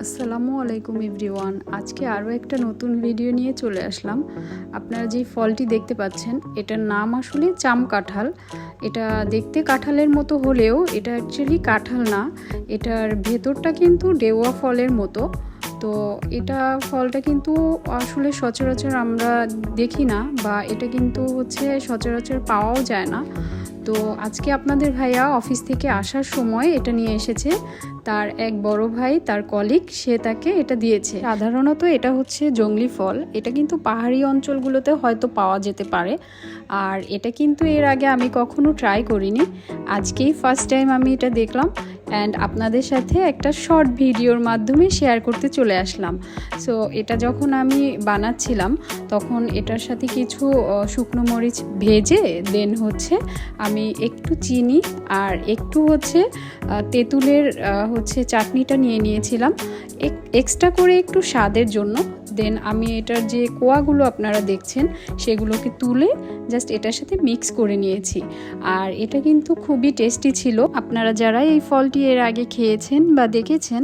আসসালামু আলাইকুম এভরিওয়ান। আজকে আরও একটা নতুন ভিডিও নিয়ে চলে আসলাম। আপনারা যেই ফলটি দেখতে পাচ্ছেন এটার নাম আসলে চাম কাঁঠাল। এটা দেখতে কাঁঠালের মতো হলেও এটা অ্যাকচুয়ালি কাঁঠাল না, এটার ভেতরটা কিন্তু ডেওয়া ফলের মতো। তো এটা ফলটা কিন্তু আসলে সচরাচর আমরা দেখি না, বা এটা কিন্তু সচরাচর পাওয়াও যায় না। তো আজকে আপনাদের ভাইয়া অফিস থেকে আসার সময় এটা নিয়ে এসেছে। তার এক বড় ভাই, তার কলিগ, সে তাকে এটা দিয়েছে। সাধারণত এটা জংলি ফল, এটা কিন্তু পাহাড়ি অঞ্চলগুলোতে হয়তো পাওয়া যেতে পারে। আর এটা কিন্তু এর আগে আমি কখনো ট্রাই করিনি, আজকেই ফার্স্ট টাইম আমি এটা দেখলাম অ্যান্ড আপনাদের সাথে একটা শর্ট ভিডিওর মাধ্যমে শেয়ার করতে চলে আসলাম। সো এটা যখন আমি বানাচ্ছিলাম তখন এটার সাথে কিছু শুকনো মরিচ ভেজে দেন আমি একটু চিনি আর একটু তেঁতুলের চাটনিটা নিয়ে নিয়েছিলাম এক্সট্রা করে একটু স্বাদের জন্য। দেন আমি এটার যে কোয়াগুলো আপনারা দেখছেন সেগুলোকে তুলে জাস্ট এটার সাথে মিক্স করে নিয়েছি। আর এটা কিন্তু খুবই টেস্টি ছিল। আপনারা যারা এই ফলটি এর আগে খেয়েছেন বা দেখেছেন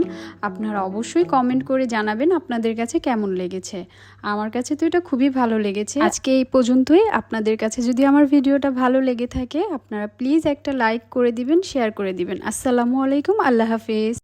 আপনারা অবশ্যই কমেন্ট করে জানাবেন আপনাদের কাছে কেমন লেগেছে। আমার কাছে তো এটা খুবই ভালো লেগেছে। আজকে এই পর্যন্তই। আপনাদের কাছে যদি আমার ভিডিওটা ভালো লেগে থাকে আপনারা প্লিজ একটা লাইক করে দিবেন, শেয়ার করে দিবেন। আসসালামু আলাইকুম, আল্লাহ হাফেজ।